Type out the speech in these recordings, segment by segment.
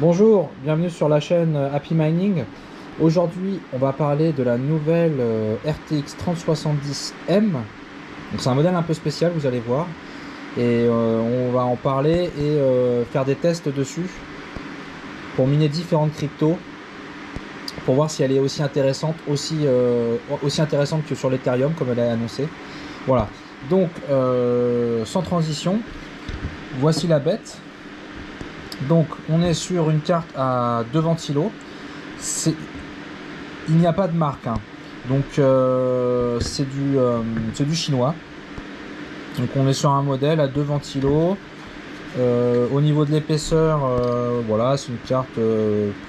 Bonjour, bienvenue sur la chaîne Happy Mining. Aujourd'hui, on va parler de la nouvelle RTX 3070M. C'est un modèle un peu spécial, vous allez voir. Et on va en parler et faire des tests dessus pour miner différentes cryptos, pour voir si elle est aussi intéressante, aussi intéressante que sur l'Ethereum, comme elle a annoncé. Voilà. Donc, sans transition, voici la bête. Donc on est sur une carte à 2 ventilos. Il n'y a pas de marque, hein. Donc c'est du chinois. Donc on est sur un modèle à 2 ventilos. Au niveau de l'épaisseur, voilà, c'est une carte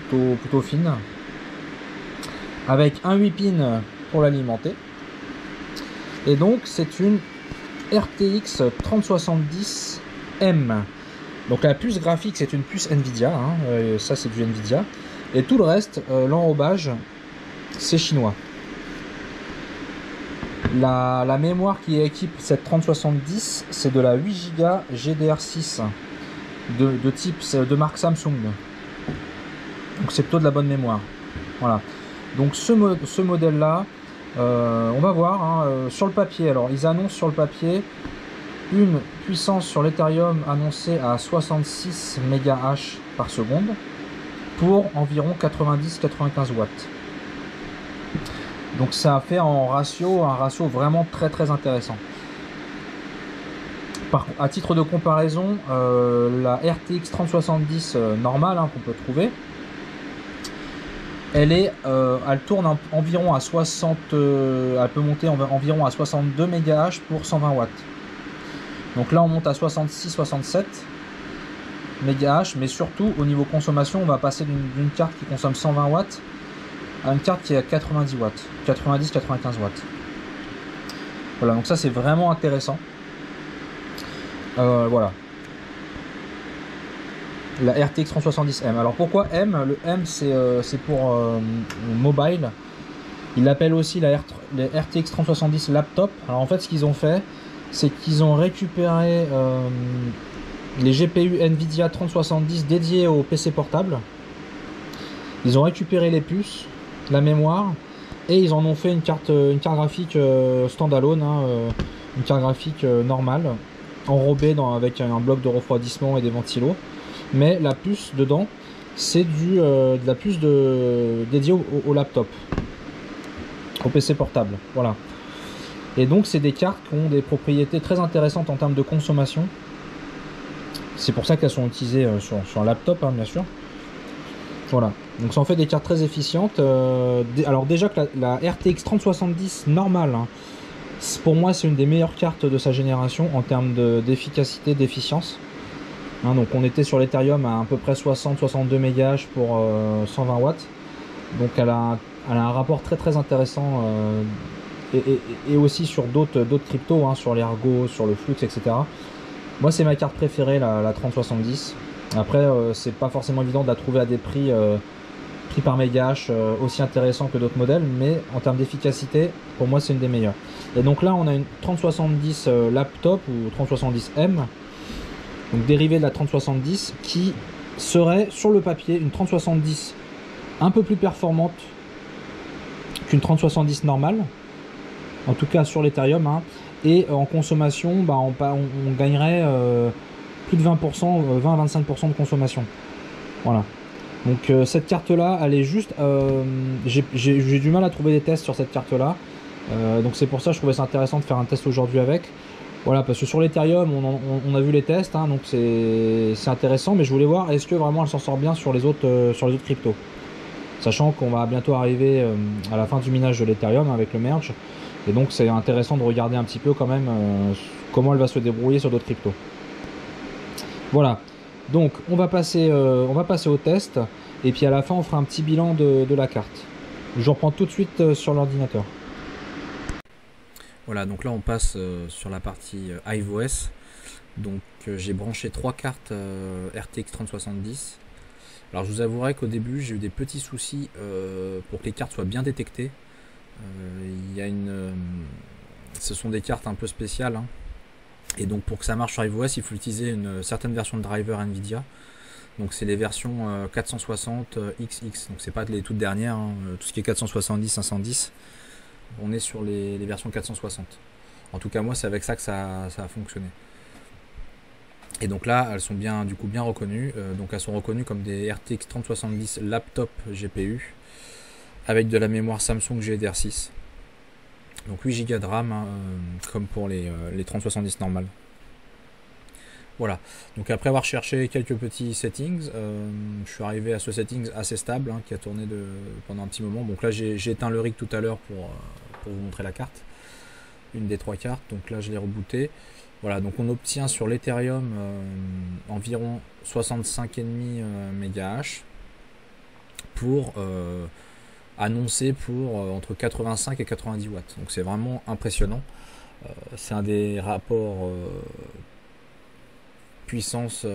plutôt fine, avec un 8 pins pour l'alimenter. Et donc c'est une RTX 3070M. Donc la puce graphique, c'est une puce Nvidia, hein, ça c'est du Nvidia. Et tout le reste, l'enrobage, c'est chinois. La mémoire qui équipe cette 3070, c'est de la 8 Go GDR6 de type de marque Samsung. Donc c'est plutôt de la bonne mémoire. Voilà. Donc ce modèle-là, on va voir hein, sur le papier. Alors ils annoncent sur le papier une puissance sur l'Ethereum annoncée à 66 MHz par seconde pour environ 90-95 watts. Donc ça fait un ratio vraiment très intéressant. À titre de comparaison, la RTX 3070 normale hein, qu'on peut trouver, elle tourne environ à 60, elle peut monter environ à 62 MHz pour 120 watts. Donc là on monte à 66-67 MHz, mais surtout au niveau consommation, on va passer d'une carte qui consomme 120 watts à une carte qui est à 90 watts, 90-95 watts. Voilà, donc ça c'est vraiment intéressant. Voilà. La RTX 3070M. Alors pourquoi M? Le M c'est pour mobile. Ils l'appellent aussi la RTX 3070 laptop. Alors en fait ce qu'ils ont fait, c'est qu'ils ont récupéré les GPU Nvidia 3070 dédiés au PC portable. Ils ont récupéré les puces, la mémoire, et ils en ont fait une carte graphique standalone, hein, une carte graphique normale, enrobée avec un bloc de refroidissement et des ventilos. Mais la puce dedans, c'est de la puce dédiée au laptop, au PC portable. Voilà. Et donc c'est des cartes qui ont des propriétés très intéressantes en termes de consommation. C'est pour ça qu'elles sont utilisées sur un laptop, hein, bien sûr. Voilà, donc ça en fait des cartes très efficientes. Alors déjà que la RTX 3070 normale, hein, pour moi c'est une des meilleures cartes de sa génération en termes d'efficacité, d'efficience. Hein, donc on était sur l'Ethereum à peu près 60-62 MHz pour 120 watts. Donc elle a un rapport très intéressant. Et aussi sur d'autres cryptos, hein, sur l'Ergo, sur le Flux, etc. Moi c'est ma carte préférée, la 3070. Après c'est pas forcément évident de la trouver à des prix par mégahash aussi intéressants que d'autres modèles, mais en termes d'efficacité, pour moi c'est une des meilleures. Et donc là on a une 3070 laptop ou 3070M, donc dérivée de la 3070, qui serait sur le papier une 3070 un peu plus performante qu'une 3070 normale. En tout cas sur l'Ethereum, hein. Et en consommation, bah, on gagnerait plus de 20%, 20-25% de consommation. Voilà. Donc cette carte-là, elle est juste... j'ai du mal à trouver des tests sur cette carte-là. Donc c'est pour ça que je trouvais ça intéressant de faire un test aujourd'hui avec. Voilà, parce que sur l'Ethereum, on a vu les tests, hein, donc c'est intéressant. Mais je voulais voir, est-ce que vraiment elle s'en sort bien sur les autres cryptos. Sachant qu'on va bientôt arriver à la fin du minage de l'Ethereum avec le merge. Et donc c'est intéressant de regarder un petit peu quand même comment elle va se débrouiller sur d'autres cryptos. Voilà, donc on va passer au test. Et puis à la fin on fera un petit bilan de la carte. Je vous reprends tout de suite sur l'ordinateur. Voilà, donc là on passe sur la partie HiveOS. Donc j'ai branché 3 cartes RTX 3070. Alors je vous avouerai qu'au début j'ai eu des petits soucis pour que les cartes soient bien détectées. Ce sont des cartes un peu spéciales, hein. Et donc pour que ça marche sur HiveOS, il faut utiliser une certaine version de driver Nvidia. Donc c'est les versions 460 XX, donc c'est pas les toutes dernières, hein. Tout ce qui est 470, 510, on est sur les versions 460. En tout cas moi c'est avec ça que ça a fonctionné. Et donc là elles sont bien, du coup bien reconnues, donc elles sont reconnues comme des RTX 3070 laptop GPU avec de la mémoire Samsung GDDR6. Donc 8 Go de RAM, hein, comme pour les 3070 normales. Voilà, donc après avoir cherché quelques petits settings, je suis arrivé à ce settings assez stable, hein, qui a tourné pendant un petit moment. Donc là j'ai éteint le rig tout à l'heure pour vous montrer la carte, une des 3 cartes. Donc là je l'ai rebooté. Voilà, donc on obtient sur l'Ethereum environ 65,5 MHz pour annoncé pour entre 85 et 90 watts. Donc c'est vraiment impressionnant. C'est un des rapports puissance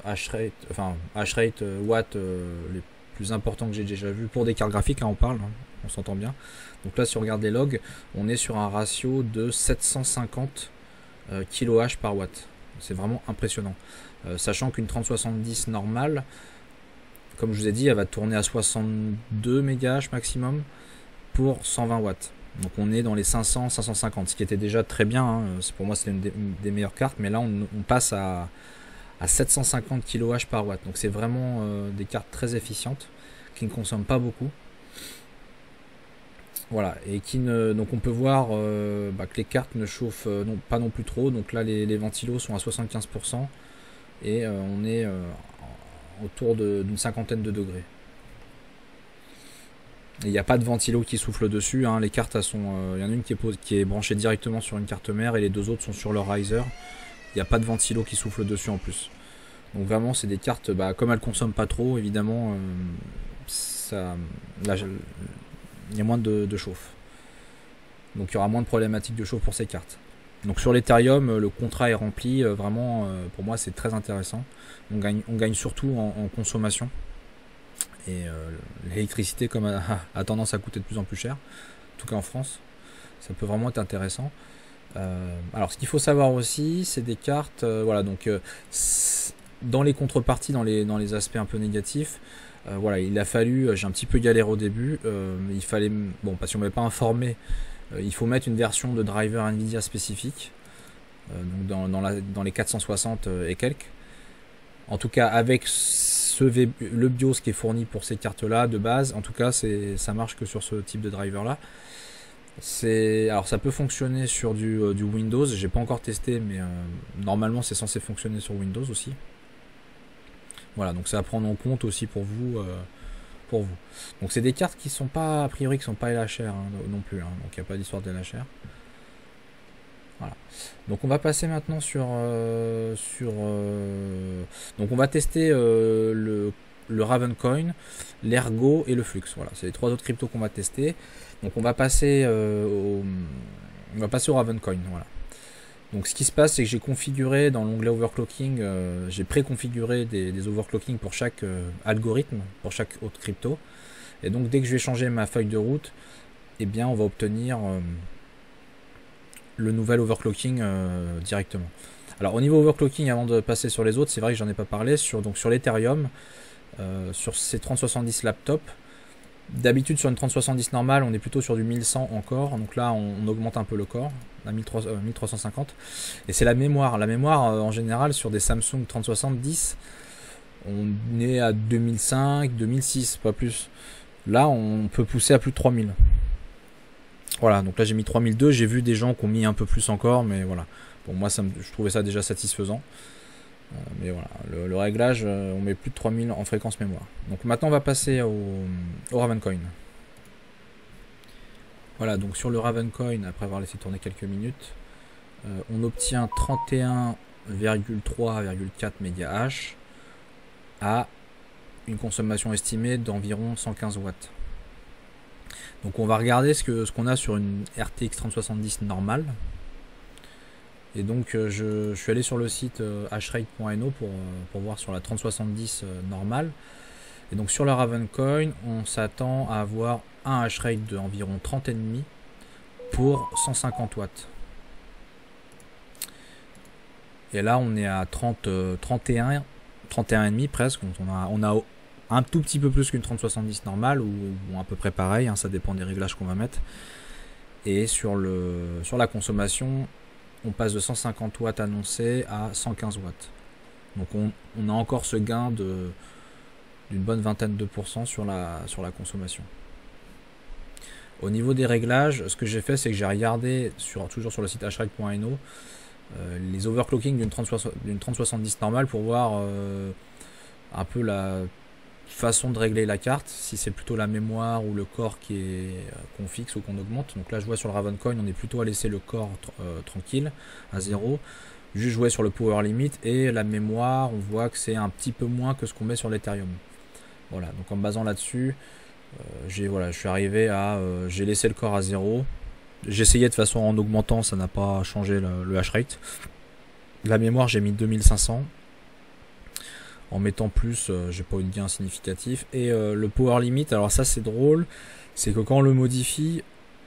hash rate watt les plus importants que j'ai déjà vu pour des cartes graphiques, hein, on parle, hein, on s'entend bien. Donc là si on regarde les logs, on est sur un ratio de 750 kWh par watt. C'est vraiment impressionnant, sachant qu'une 3070 normale, comme je vous ai dit, elle va tourner à 62 MHz maximum pour 120 watts. Donc on est dans les 500, 550, ce qui était déjà très bien, hein. Pour moi c'est une des meilleures cartes, mais là on passe à 750 kWh par watt. Donc c'est vraiment des cartes très efficientes, qui ne consomment pas beaucoup. Voilà, et donc on peut voir que les cartes ne chauffent pas non plus trop. Donc là les ventilos sont à 75% et on est autour d'une cinquantaine de degrés. Il n'y a pas de ventilo qui souffle dessus, hein. Les cartes, il y en a une qui est branchée directement sur une carte mère et les deux autres sont sur leur riser. Il n'y a pas de ventilo qui souffle dessus en plus. Donc vraiment c'est des cartes, comme elles ne consomment pas trop, évidemment, il y a moins de chauffe. Donc il y aura moins de problématiques de chauffe pour ces cartes. Donc sur l'Ethereum, le contrat est rempli, vraiment pour moi c'est très intéressant. On gagne surtout en consommation. Et l'électricité comme a tendance à coûter de plus en plus cher, en tout cas en France, ça peut vraiment être intéressant. Alors ce qu'il faut savoir aussi, c'est des cartes, voilà, donc dans les contreparties, dans les aspects un peu négatifs, voilà, il a fallu, j'ai un petit peu galéré au début, il fallait, bon, parce qu'on ne m'avait pas informé, il faut mettre une version de driver Nvidia spécifique, donc dans les 460 et quelques. En tout cas, avec le BIOS qui est fourni pour ces cartes-là de base, en tout cas, ça marche que sur ce type de driver-là. Alors, ça peut fonctionner sur du Windows. J'ai pas encore testé, mais normalement, c'est censé fonctionner sur Windows aussi. Voilà, donc c'est à prendre en compte aussi pour vous. Donc, c'est des cartes qui sont pas, a priori, qui sont pas LHR, hein, non plus. Hein, donc, il n'y a pas d'histoire de LHR. Voilà. Donc on va passer maintenant donc on va tester le Ravencoin, l'Ergo et le Flux. Voilà, c'est les 3 autres cryptos qu'on va tester. Donc on va passer au Ravencoin. Voilà. Donc ce qui se passe, c'est que j'ai configuré dans l'onglet overclocking, j'ai préconfiguré des overclocking pour chaque algorithme, pour chaque autre crypto. Et donc dès que je vais changer ma feuille de route, eh bien on va obtenir le nouvel overclocking directement. Alors au niveau overclocking, avant de passer sur les autres, c'est vrai que j'en ai pas parlé, sur l'Ethereum, sur ces 3070 laptops, d'habitude sur une 3070 normale, on est plutôt sur du 1100 encore, donc là on augmente un peu le corps, à 1350, et c'est la mémoire. La mémoire en général sur des Samsung 3070, on est à 2005, 2006, pas plus. Là on peut pousser à plus de 3000. Voilà, donc là j'ai mis 3002, j'ai vu des gens qui ont mis un peu plus encore, mais voilà. Bon, moi je trouvais ça déjà satisfaisant. Mais voilà, le réglage, on met plus de 3000 en fréquence mémoire. Donc maintenant on va passer au Ravencoin. Voilà, donc sur le Ravencoin, après avoir laissé tourner quelques minutes, on obtient 31,3,4 MHz à une consommation estimée d'environ 115 watts. Donc on va regarder ce qu'on a sur une RTX 3070 normale. Et donc je suis allé sur le site hashrate.no pour voir sur la 3070 normale. Et donc sur la Ravencoin, on s'attend à avoir un hashrate de environ 30,5 pour 150 watts. Et là on est à 31 31,5 presque. Donc on a un tout petit peu plus qu'une 3070 normale, ou à peu près pareil, hein, ça dépend des réglages qu'on va mettre. Et sur la consommation, on passe de 150 watts annoncé à 115 watts. Donc on a encore ce gain d'une bonne vingtaine de pourcents sur la consommation. Au niveau des réglages, ce que j'ai fait, c'est que j'ai regardé toujours sur le site hrec.no les overclocking d'une 3070 normale pour voir un peu la façon de régler la carte, si c'est plutôt la mémoire ou le corps qu'on fixe ou qu'on augmente. Donc là je vois sur le Ravencoin, on est plutôt à laisser le corps tranquille à 0, juste jouer sur le power limit, et la mémoire on voit que c'est un petit peu moins que ce qu'on met sur l'Ethereum. Voilà, donc en me basant là-dessus, je suis arrivé à j'ai laissé le corps à 0. J'essayais de façon en augmentant, ça n'a pas changé le hash rate. La mémoire j'ai mis 2500. En mettant plus, j'ai pas eu de gain significatif. Et le power limit, alors ça c'est drôle, c'est que quand on le modifie,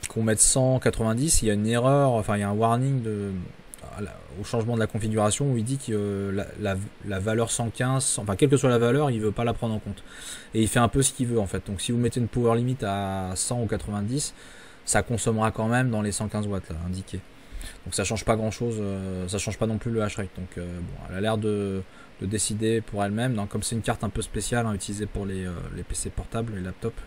qu'on mette 190, il y a une erreur, enfin il y a un warning au changement de la configuration où il dit que la valeur 115, enfin quelle que soit la valeur, il veut pas la prendre en compte. Et il fait un peu ce qu'il veut en fait. Donc si vous mettez une power limit à 100 ou 90, ça consommera quand même dans les 115 watts là, indiqués. Donc ça change pas grand chose, ça change pas non plus le hash rate. Donc bon, elle a l'air de décider pour elle-même. Donc, comme c'est une carte un peu spéciale utilisée pour les PC portables, les laptops,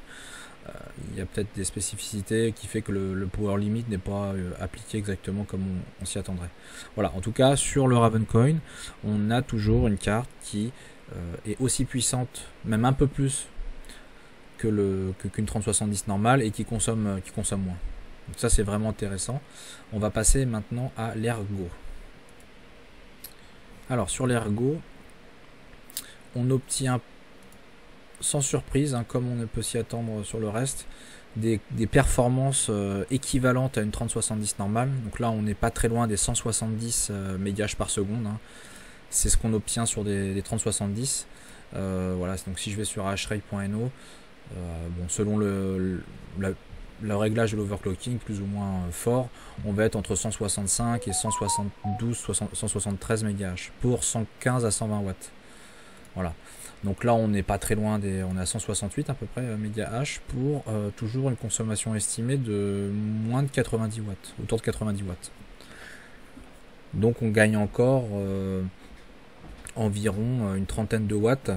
il y a peut-être des spécificités qui fait que le power limit n'est pas appliqué exactement comme on s'y attendrait. Voilà, en tout cas sur le Ravencoin, on a toujours une carte qui est aussi puissante, même un peu plus qu'une 3070 normale, et qui consomme moins. Donc ça c'est vraiment intéressant. On va passer maintenant à l'ergo. Alors sur l'ergo, on obtient sans surprise, comme on peut s'y attendre sur le reste, des performances équivalentes à une 3070 normale. Donc là on n'est pas très loin des 170 mégahash par seconde, hein. C'est ce qu'on obtient sur des 3070. Voilà, donc si je vais sur hrec.no, bon, selon le réglage de l'overclocking plus ou moins fort, on va être entre 165 et 172, 173 mégahash pour 115 à 120 watts. Voilà, donc là on n'est pas très loin on est à 168 à peu près mégahash pour toujours une consommation estimée de moins de 90 watts, autour de 90 watts. Donc on gagne encore environ une trentaine de watts,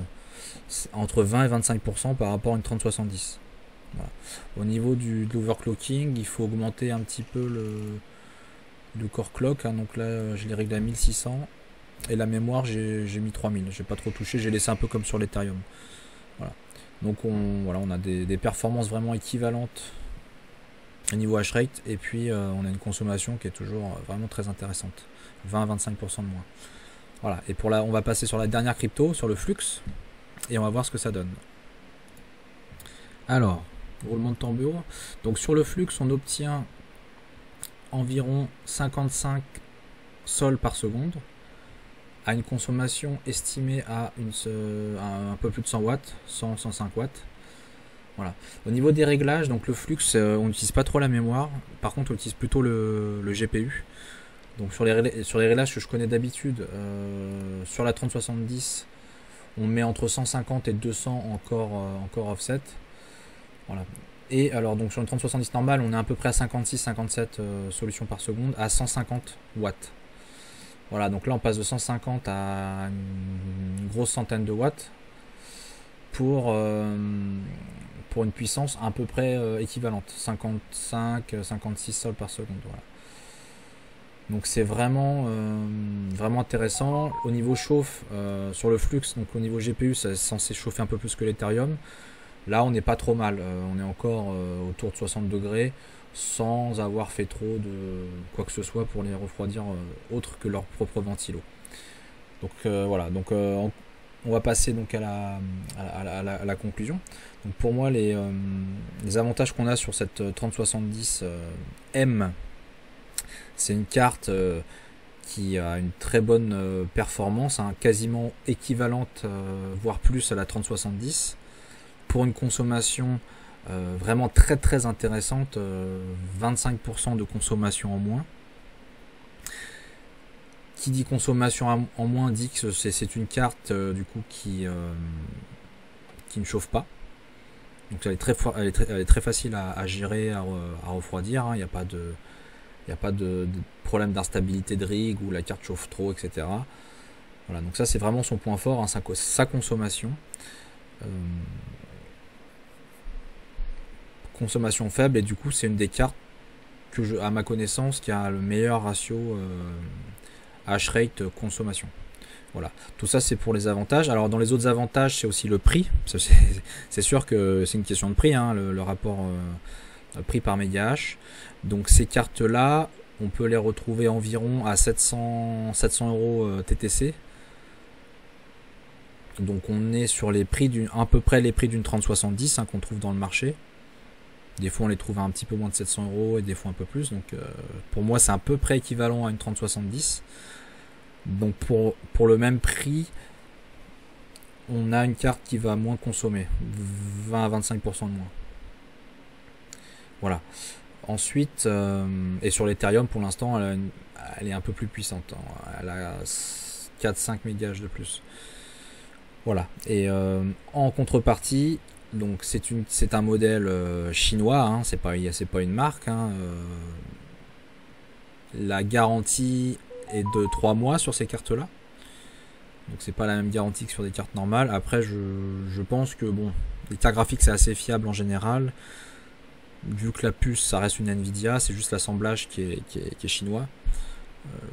entre 20 et 25% par rapport à une 3070. Voilà. Au niveau de l'overclocking, il faut augmenter un petit peu le core clock, hein. Donc là je l'ai réglé à 1600. Et la mémoire, j'ai mis 3000. J'ai pas trop touché, j'ai laissé un peu comme sur l'Ethereum. Voilà. Donc on a des performances vraiment équivalentes au niveau hash rate. Et puis on a une consommation qui est toujours vraiment très intéressante. 20 à 25% de moins. Voilà. Et on va passer sur la dernière crypto, sur le Flux. Et on va voir ce que ça donne. Alors, roulement de tambour. Donc sur le Flux, on obtient environ 55 sols par seconde, à une consommation estimée à un peu plus de 100 watts, 105 watts. Voilà. Au niveau des réglages, donc le Flux, on n'utilise pas trop la mémoire, par contre on utilise plutôt le GPU. Donc sur les réglages que je connais d'habitude, sur la 3070, on met entre 150 et 200 encore offset. Voilà. Et alors donc sur une 3070 normale, on est à peu près à 56-57 solutions par seconde à 150 watts. Voilà, donc là on passe de 150 à une grosse centaine de watts pour une puissance à peu près équivalente, 55-56 sols par seconde. Voilà. Donc c'est vraiment intéressant. Au niveau chauffe, sur le Flux, donc au niveau GPU, c'est censé chauffer un peu plus que l'Ethereum. Là on n'est pas trop mal, on est encore autour de 60 degrés, sans avoir fait trop de quoi que ce soit pour les refroidir autre que leur propre ventilo. Donc voilà, donc on va passer donc à la conclusion. Donc pour moi les avantages qu'on a sur cette 3070 M, c'est une carte qui a une très bonne performance, hein, quasiment équivalente voire plus à la 3070, pour une consommation vraiment très très intéressante, 25% de consommation en moins. qui dit consommation en moins dit que c'est une carte du coup qui ne chauffe pas. Donc elle est très facile à gérer, à refroidir. Il n'y a pas de problème d'instabilité de rig où la carte chauffe trop, etc. Voilà, donc ça c'est vraiment son point fort, hein, sa consommation. Consommation faible, et du coup c'est une des cartes que à ma connaissance qui a le meilleur ratio hash rate consommation. Voilà, tout ça c'est pour les avantages. Alors dans les autres avantages, c'est aussi le prix. C'est sûr que c'est une question de prix, hein, le rapport prix par méga hash. Donc ces cartes là, on peut les retrouver environ à 700 € TTC. Donc on est sur les prix à peu près les prix d'une 3070, hein, qu'on trouve dans le marché. Des fois on les trouve à un petit peu moins de 700 € et des fois un peu plus. Donc pour moi c'est à peu près équivalent à une 3070. Donc pour le même prix, on a une carte qui va moins consommer, 20 à 25% de moins. Voilà. Ensuite, et sur l'Ethereum pour l'instant, elle est un peu plus puissante. Elle a 4-5 mégahash de plus. Voilà. Et en contrepartie, donc c'est un modèle chinois, hein, c'est pas une marque. Hein, la garantie est de 3 mois sur ces cartes là, donc c'est pas la même garantie que sur des cartes normales. Après je pense que bon, les cartes graphiques c'est assez fiable en général, vu que la puce ça reste une Nvidia, c'est juste l'assemblage qui est chinois.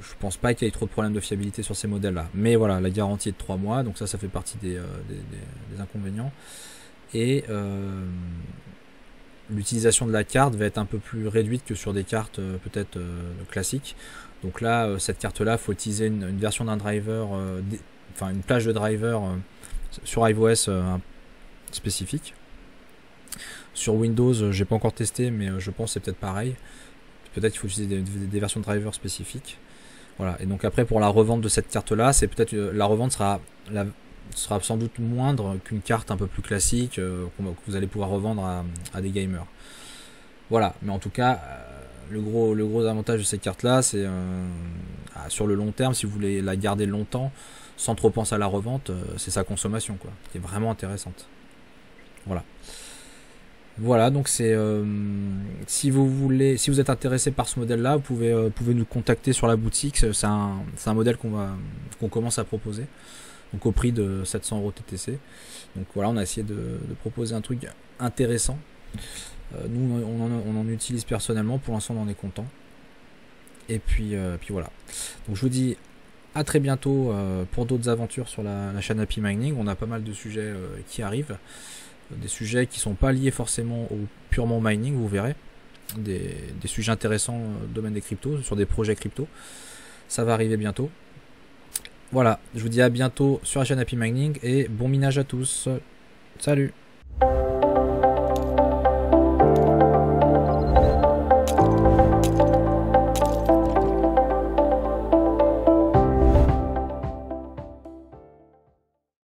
Je pense pas qu'il y ait trop de problèmes de fiabilité sur ces modèles là, mais voilà, la garantie est de 3 mois, donc ça fait partie des inconvénients. Et l'utilisation de la carte va être un peu plus réduite que sur des cartes peut-être classiques. Donc là, cette carte là, il faut utiliser une version d'un driver, enfin une plage de driver sur iOS spécifique. Sur Windows, j'ai pas encore testé, mais je pense que c'est peut-être pareil. Peut-être qu'il faut utiliser des versions de driver spécifiques. Voilà. Et donc après, pour la revente de cette carte là, c'est peut-être la revente sera sans doute moindre qu'une carte un peu plus classique que vous allez pouvoir revendre à des gamers. Voilà, mais en tout cas, le gros avantage de cette carte là, c'est sur le long terme, si vous voulez la garder longtemps sans trop penser à la revente, c'est sa consommation, quoi, qui est vraiment intéressante. Voilà, donc c'est si vous êtes intéressé par ce modèle là, vous pouvez nous contacter sur la boutique. C'est un modèle qu'on commence à proposer, donc au prix de 700 € TTC. Donc voilà, on a essayé de proposer un truc intéressant. Nous on en utilise personnellement, pour l'instant on en est content. Et puis voilà, donc je vous dis à très bientôt pour d'autres aventures sur la chaîne Happy Mining. On a pas mal de sujets qui arrivent, des sujets qui sont pas liés forcément au purement mining, vous verrez, des sujets intéressants dans le domaine des cryptos, sur des projets crypto. Ça va arriver bientôt. Voilà, je vous dis à bientôt sur la chaîne Happy Mining et bon minage à tous. Salut!